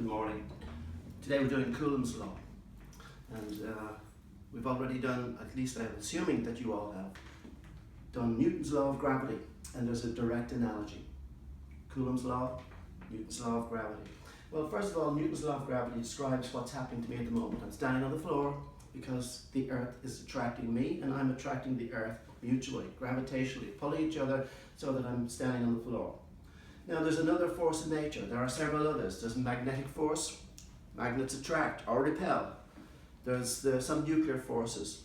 Good morning. Today we're doing Coulombs Law, and we've already done, at least I'm assuming that you all have, done Newton's Law of Gravity, and there's a direct analogy. Coulombs Law, Newton's Law of Gravity. Well, first of all, Newton's Law of Gravity describes what's happening to me at the moment. I'm standing on the floor because the Earth is attracting me and I'm attracting the Earth mutually, gravitationally, pulling each other so that I'm standing on the floor. Now there's another force in nature. There are several others. There's magnetic force. Magnets attract or repel. There's some nuclear forces.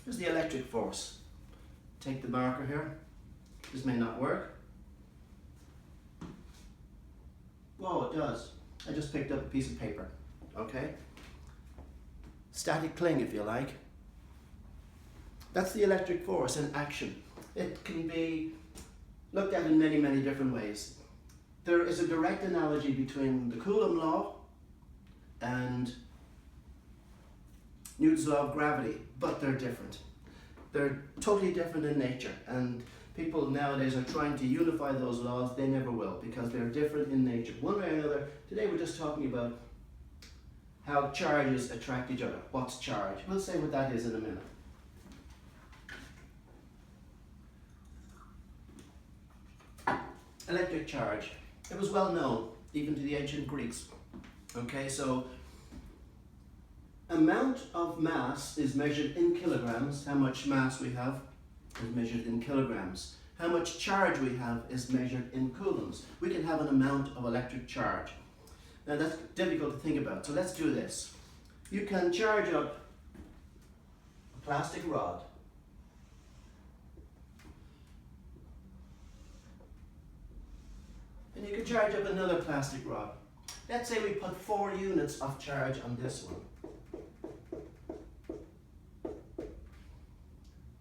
There's the electric force. Take the marker here. This may not work. Whoa, it does. I just picked up a piece of paper. Okay? Static cling, if you like. That's the electric force in action. It can be looked at in many, many different ways. There is a direct analogy between the Coulombs Law and Newton's Law of Gravity, but they're different. They're totally different in nature, and people nowadays are trying to unify those laws. They never will, because they're different in nature. One way or another, today we're just talking about how charges attract each other. What's charge? We'll say what that is in a minute. Electric charge. It was well known, even to the ancient Greeks. Okay, so amount of mass is measured in kilograms. How much mass we have is measured in kilograms. How much charge we have is measured in coulombs. We can have an amount of electric charge. Now that's difficult to think about, so let's do this. You can charge up a plastic rod. And you can charge up another plastic rod. Let's say we put 4 units of charge on this one.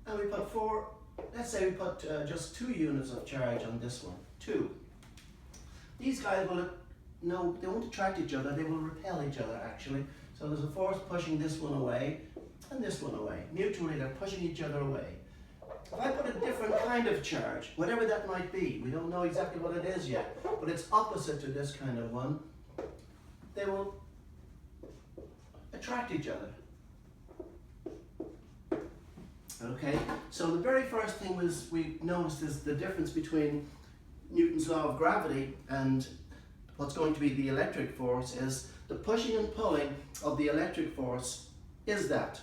And we put let's say we put just 2 units of charge on this one. 2. These guys will, no, they won't attract each other, they will repel each other actually. So there's a force pushing this one away and this one away. Mutually they're pushing each other away. If I put a different kind of charge, whatever that might be, we don't know exactly what it is yet, but it's opposite to this kind of one, they will attract each other. Okay, so the very first thing we noticed is the difference between Newton's Law of Gravity and what's going to be the electric force is the pushing and pulling of the electric force is that.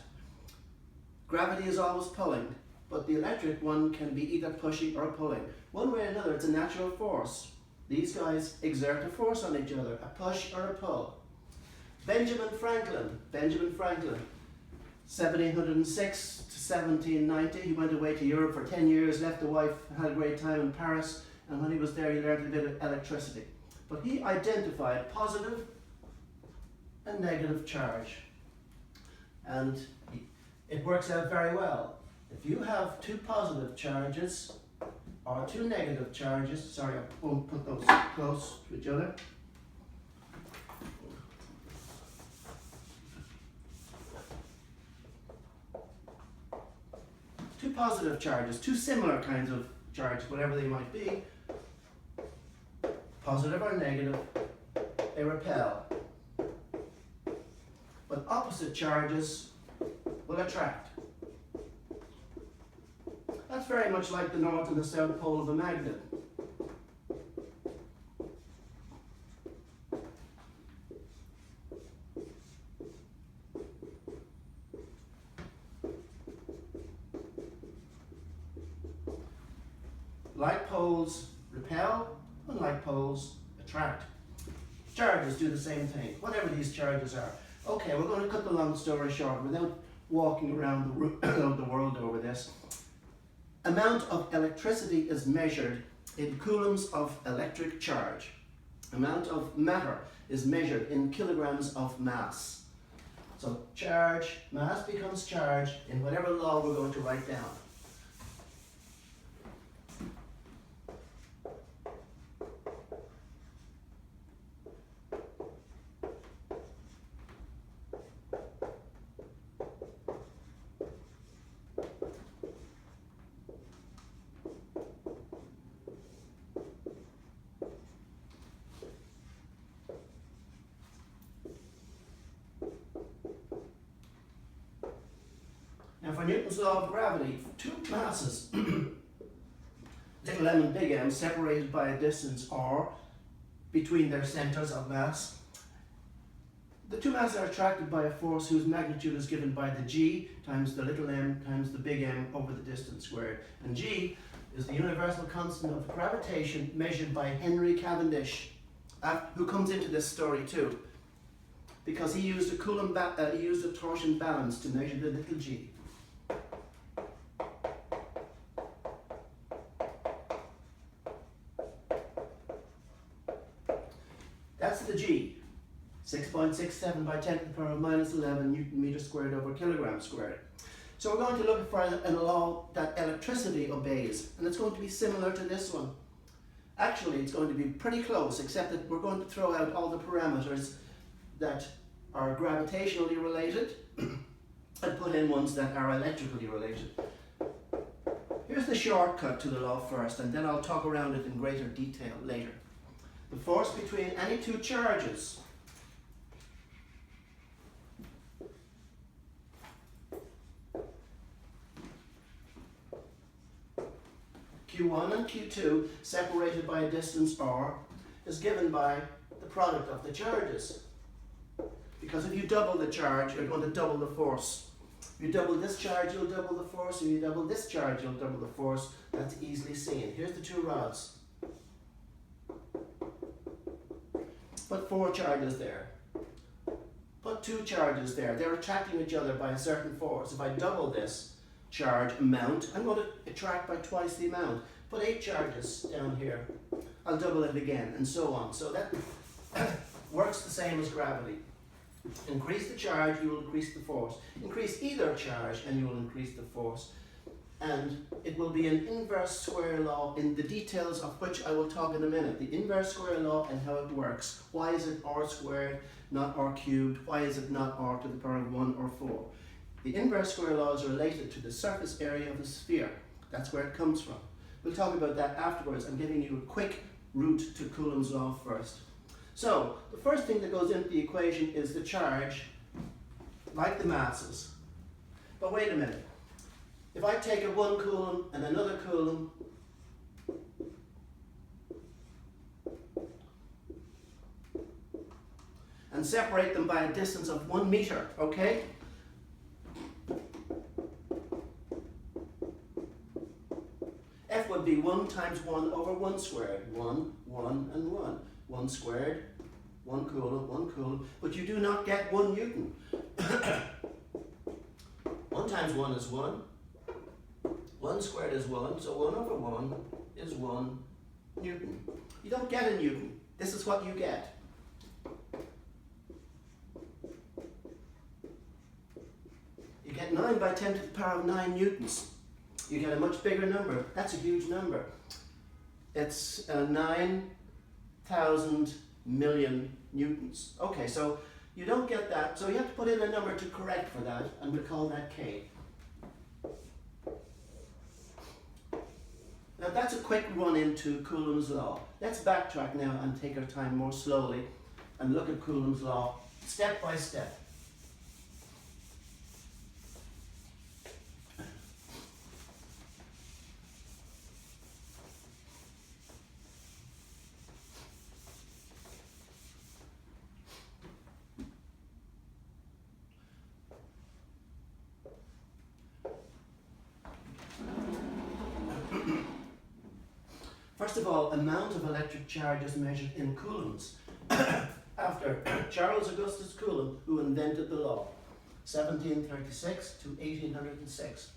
Gravity is always pulling, but the electric one can be either pushing or pulling. One way or another, it's a natural force. These guys exert a force on each other, a push or a pull. Benjamin Franklin, 1706 to 1790, he went away to Europe for 10 years, left the wife, had a great time in Paris, and when he was there he learned a bit of electricity. But he identified positive and negative charge. And it works out very well. If you have 2 positive charges or 2 negative charges, sorry, I won't put those close to each other. Two positive charges, 2 similar kinds of charges, whatever they might be, positive or negative, they repel. But opposite charges will attract. That's very much like the north and the south pole of a magnet. Like poles repel, and like poles attract. Charges do the same thing, whatever these charges are. Okay, we're going to cut the long story short without walking around the world over this. Amount of electricity is measured in coulombs of electric charge. Amount of matter is measured in kilograms of mass. So charge, mass becomes charge in whatever law we're going to write down. Newton's law of gravity, two masses, little m and big M, separated by a distance r between their centres of mass. The two masses are attracted by a force whose magnitude is given by the g times the little m times the big M over the distance squared. And g is the universal constant of gravitation measured by Henry Cavendish, who comes into this story too, because he used a Coulomb he used a torsion balance to measure the little g. That's the g. 6.67 by 10 to the power of minus 11 Newton meter squared over kilogram squared. So we're going to look for a law that electricity obeys, and it's going to be similar to this one. Actually, it's going to be pretty close, except that we're going to throw out all the parameters that are gravitationally related and put in ones that are electrically related. Here's the shortcut to the law first, and then I'll talk around it in greater detail later. The force between any two charges Q1 and Q2, separated by a distance r, is given by the product of the charges. Because if you double the charge, you're going to double the force. If you double this charge, you'll double the force. If you double this charge, you'll double the force. That's easily seen. Here's the two rods. Put 4 charges there. Put 2 charges there. They're attracting each other by a certain force. If I double this charge amount, I'm going to attract by twice the amount. Put 8 charges down here. I'll double it again, and so on. So that works the same as gravity. Increase the charge, you will increase the force. Increase either charge, and you will increase the force. And it will be an inverse square law, in the details of which I will talk in a minute. The inverse square law and how it works. Why is it r squared, not r cubed? Why is it not r to the power of 1 or 4? The inverse square law is related to the surface area of the sphere. That's where it comes from. We'll talk about that afterwards. I'm giving you a quick route to Coulombs law first. So, the first thing that goes into the equation is the charge, like the masses. But wait a minute. If I take a 1 Coulomb and another Coulomb, and separate them by a distance of 1 meter, okay? F would be 1 times 1 over 1 squared. 1, 1, and 1. 1 squared, 1 Coulomb, 1 Coulomb. But you do not get 1 Newton. 1 times 1 is 1. 1 squared is 1, so 1 over 1 is 1 Newton. You don't get a Newton. This is what you get. You get 9 by 10 to the power of 9 newtons. You get a much bigger number. That's a huge number. It's 9,000 million newtons. Okay, so you don't get that, so you have to put in a number to correct for that, and we'll call that K. Now that's a quick run into Coulombs law. Let's backtrack now and take our time more slowly and look at Coulombs law step by step. First of all, amount of electric charge is measured in coulombs after Charles Augustus Coulomb, who invented the law, 1736 to 1806.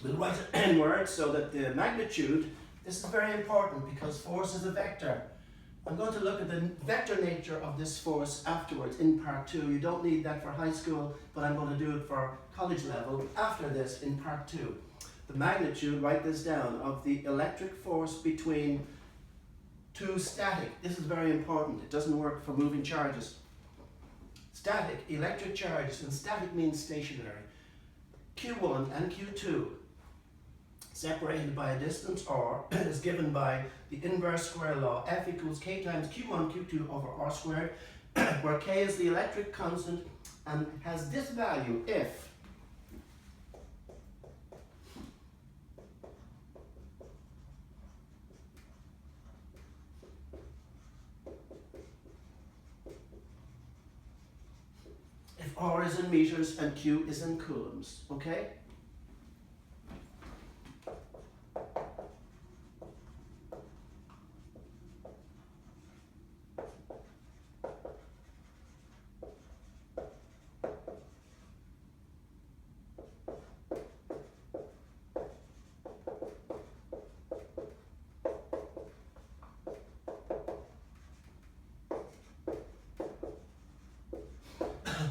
We'll write it in words so that the magnitude, this is very important because force is a vector. I'm going to look at the vector nature of this force afterwards in part 2. You don't need that for high school, but I'm going to do it for college level after this in part 2. The magnitude, write this down, of the electric force between two static. This is very important. It doesn't work for moving charges. Static, electric charges, and static means stationary. Q1 and Q2, separated by a distance r, is given by the inverse square law, F equals K times Q1, Q2 over R squared, where K is the electric constant and has this value if R is in meters and Q is in coulombs, okay?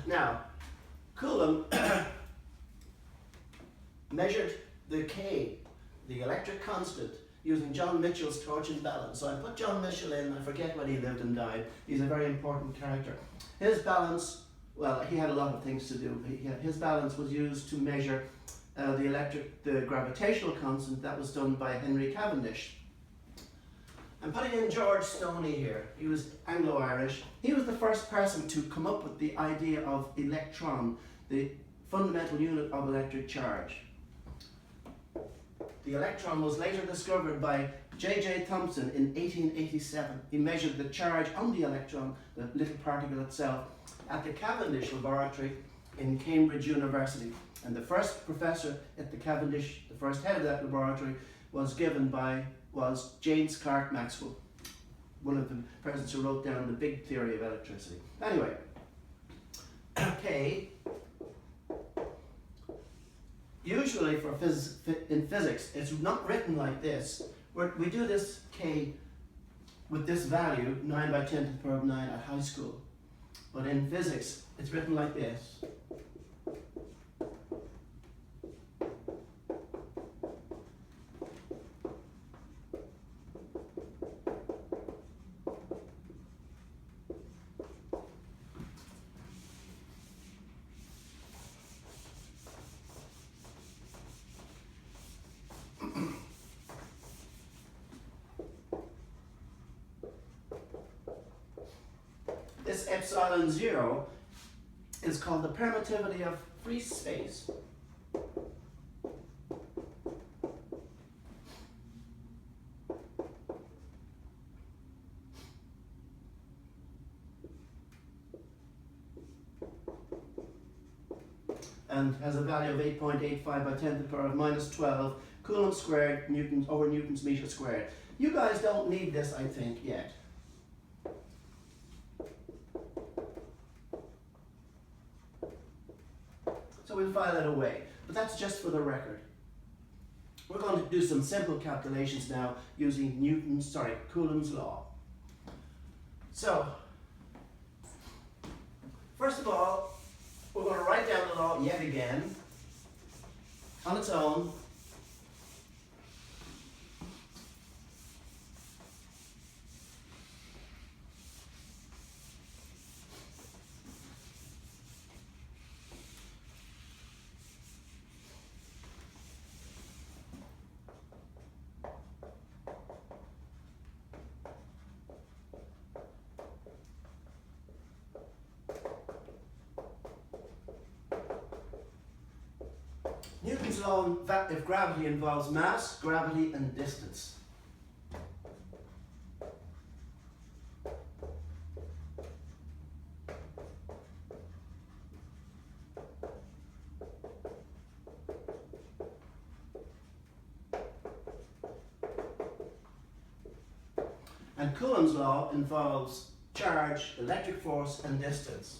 Now, Coulomb measured the K, the electric constant, using John Mitchell's torch and balance. So I put John Mitchell in, I forget when he lived and died. He's a very important character. His balance, well, he had a lot of things to do. His balance was used to measure the gravitational constant. That was done by Henry Cavendish. I'm putting in George Stoney here. He was Anglo-Irish. He was the first person to come up with the idea of electron, the fundamental unit of electric charge. The electron was later discovered by J.J. Thomson in 1887. He measured the charge on the electron, the little particle itself, at the Cavendish laboratory in Cambridge University. And the first professor at the Cavendish, the first head of that laboratory, was James Clerk Maxwell, one of the persons who wrote down the big theory of electricity. Anyway, K, usually in physics, it's not written like this. We do this K with this value, 9 by 10 to the power of 9 at high school. But in physics, it's written like this. This epsilon 0 is called the permittivity of free space. And has a value of 8.85 by 10 to the power of minus 12 Coulomb squared Newtons over Newton's meter squared. You guys don't need this, I think, yet. So we'll file it away, but that's just for the record. We're going to do some simple calculations now using Coulombs Law. So, first of all, we're going to write down the law yet again, on its own. Newton's law of gravity involves mass, gravity, and distance. And Coulomb's law involves charge, electric force, and distance.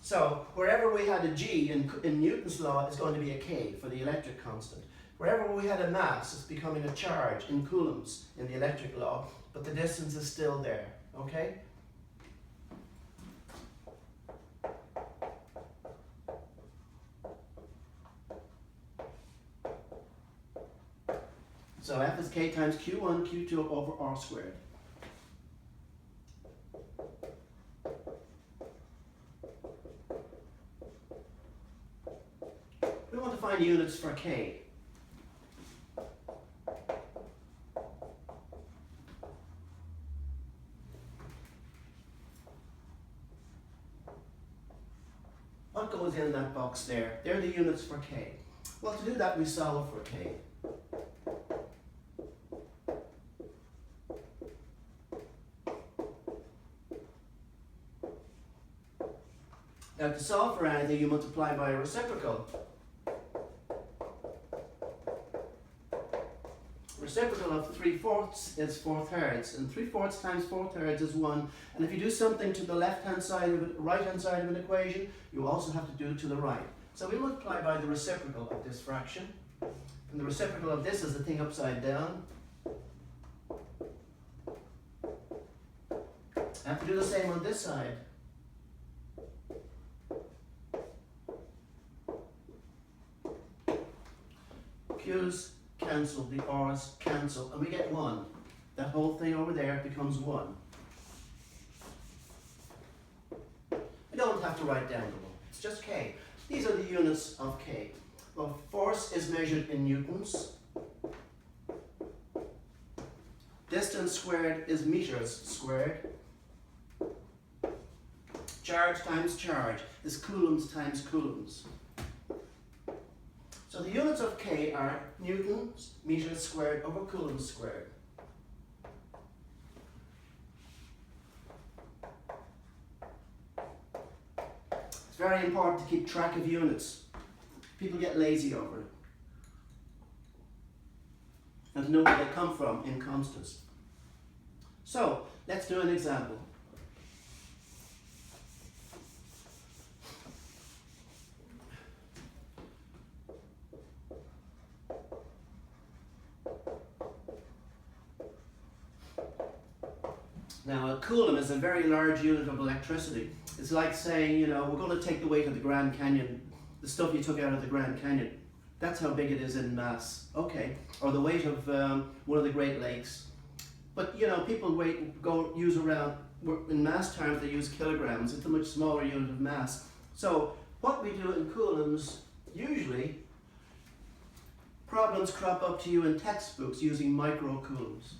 So wherever we had a G in Newton's law, it's going to be a K for the electric constant. Wherever we had a mass, it's becoming a charge in coulombs in the electric law, but the distance is still there, okay? So F is K times Q1, Q2 over R squared. We want to find units for K. What goes in that box there? They're the units for K. Well, to do that, we solve for K. Now, to solve for anything, you multiply by a reciprocal. Reciprocal of 3/4 is 4/3, and 3/4 times 4/3 is 1. And if you do something to the left-hand side of it, right-hand side of an equation, you also have to do it to the right. So we multiply by the reciprocal of this fraction. And the reciprocal of this is the thing upside down. I have to do the same on this side. Q's cancel, the R's cancel, and we get 1. That whole thing over there becomes 1. We don't have to write down the 1, it's just K. These are the units of K. Well, force is measured in newtons. Distance squared is meters squared. Charge times charge is coulombs times coulombs. So the units of K are newtons, meters squared over coulombs squared. It's very important to keep track of units. People get lazy over it. And to know where they come from in constants. So, let's do an example. Now, a coulomb is a very large unit of electricity. It's like saying, you know, we're going to take the weight of the Grand Canyon, the stuff you took out of the Grand Canyon. That's how big it is in mass. Okay. Or the weight of one of the Great Lakes. But, you know, people use around, in mass terms, they use kilograms. It's a much smaller unit of mass. So, what we do in coulombs, usually, problems crop up to you in textbooks using microcoulombs.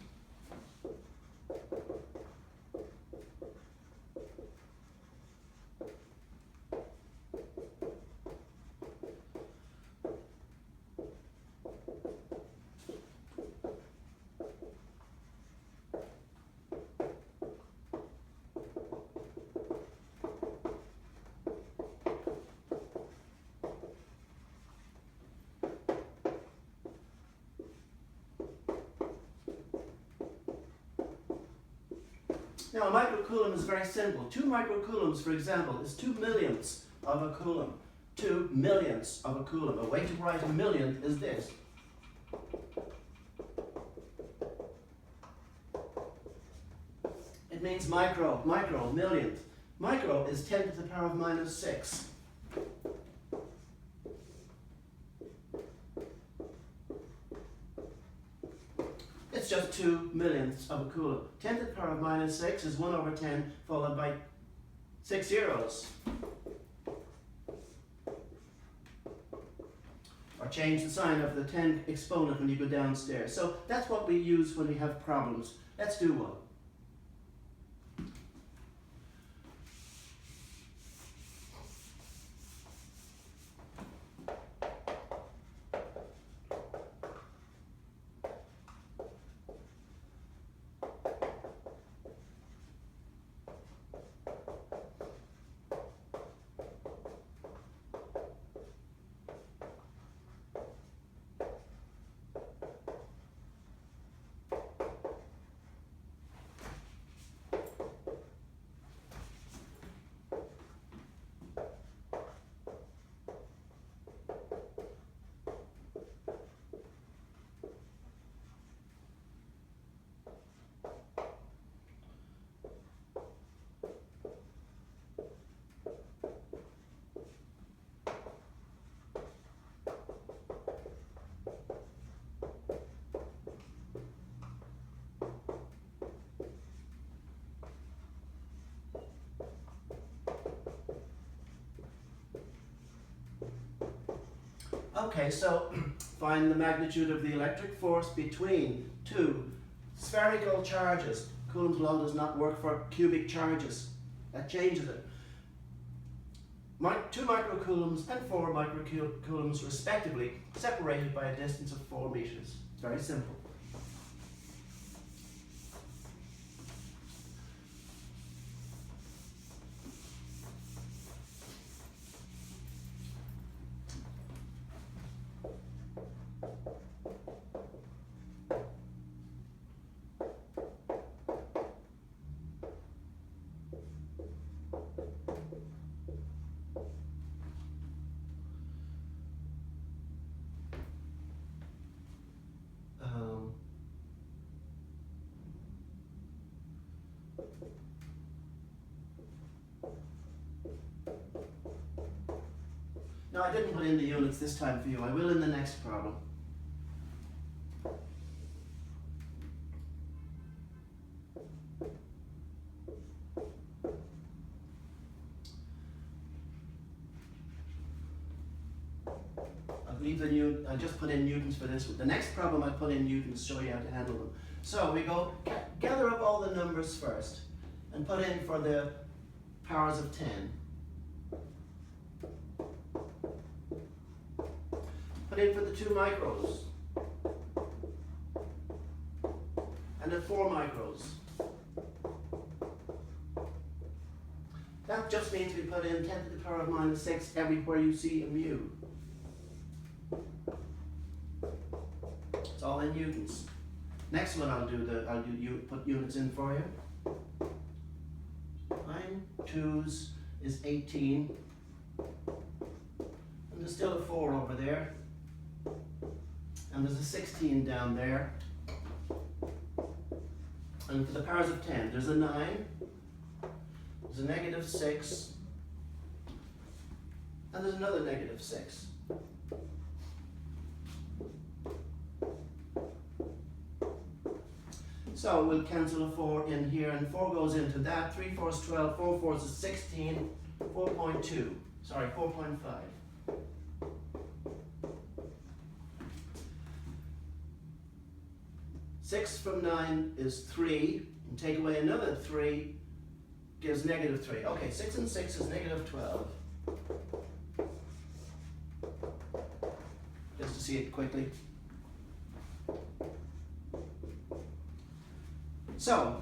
Now, a microcoulomb is very simple. 2 microcoulombs, for example, is 2 millionths of a coulomb. 2 millionths of a coulomb. A way to write a millionth is this. It means micro, millionth. Micro is 10 to the power of minus 6. It's just 2 millionths of a coulomb. 10 to the power of minus 6 is 1 over 10 followed by 6 zeros. Or change the sign of the 10 exponent when you go downstairs. So that's what we use when we have problems. Let's do one. Okay, so find the magnitude of the electric force between two spherical charges. Coulombs law does not work for cubic charges. That changes it. 2 microcoulombs and 4 microcoulombs respectively, separated by a distance of 4 meters. It's very simple. No, I didn't put in the units this time for you. I will in the next problem. I'll just put in newtons for this one. The next problem I put in newtons, show you how to handle them. So we go, gather up all the numbers first and put in for the powers of 10. Put in for the 2 micros and the 4 micros. That just means we put in 10 to the power of minus 6 everywhere you see a mu. It's all in newtons. Next one put units in for you. 9 2s is 18. And there's still a 4 over there. And there's a 16 down there. And for the powers of 10, there's a 9, there's a negative 6, and there's another negative 6. So we'll cancel a 4 in here, and 4 goes into that. 3 4s 12, 4 4s is 16, 4.2, sorry, 4.5. 6 from 9 is 3, and take away another 3 gives negative 3. Okay, 6 and 6 is negative 12. Just to see it quickly. So,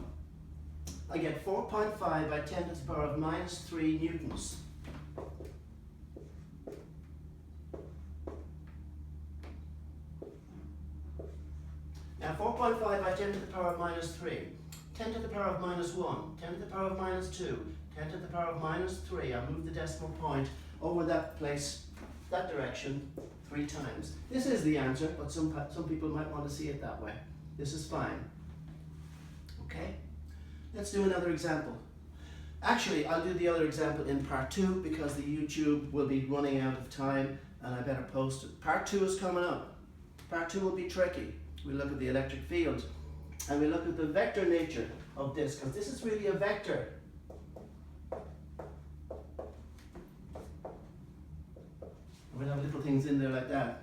I get 4.5 by 10 to the power of minus 3 newtons. Now 4.5 by 10 to the power of minus 3, 10 to the power of minus 1, 10 to the power of minus 2, 10 to the power of minus 3. I'll move the decimal point over that place, that direction, 3 times. This is the answer, but some people might want to see it that way. This is fine. Okay? Let's do another example. Actually, I'll do the other example in part 2 because the YouTube will be running out of time and I better post it. Part 2 is coming up. Part 2 will be tricky. We'll look at the electric field and we'll look at the vector nature of this, because this is really a vector. We'll have little things in there like that.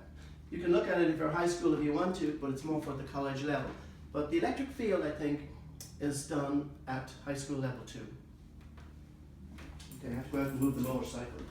You can look at it if you're high school if you want to, but it's more for the college level. But the electric field, I think, is done at high school level 2. Okay, I have to go out and move the motorcycle.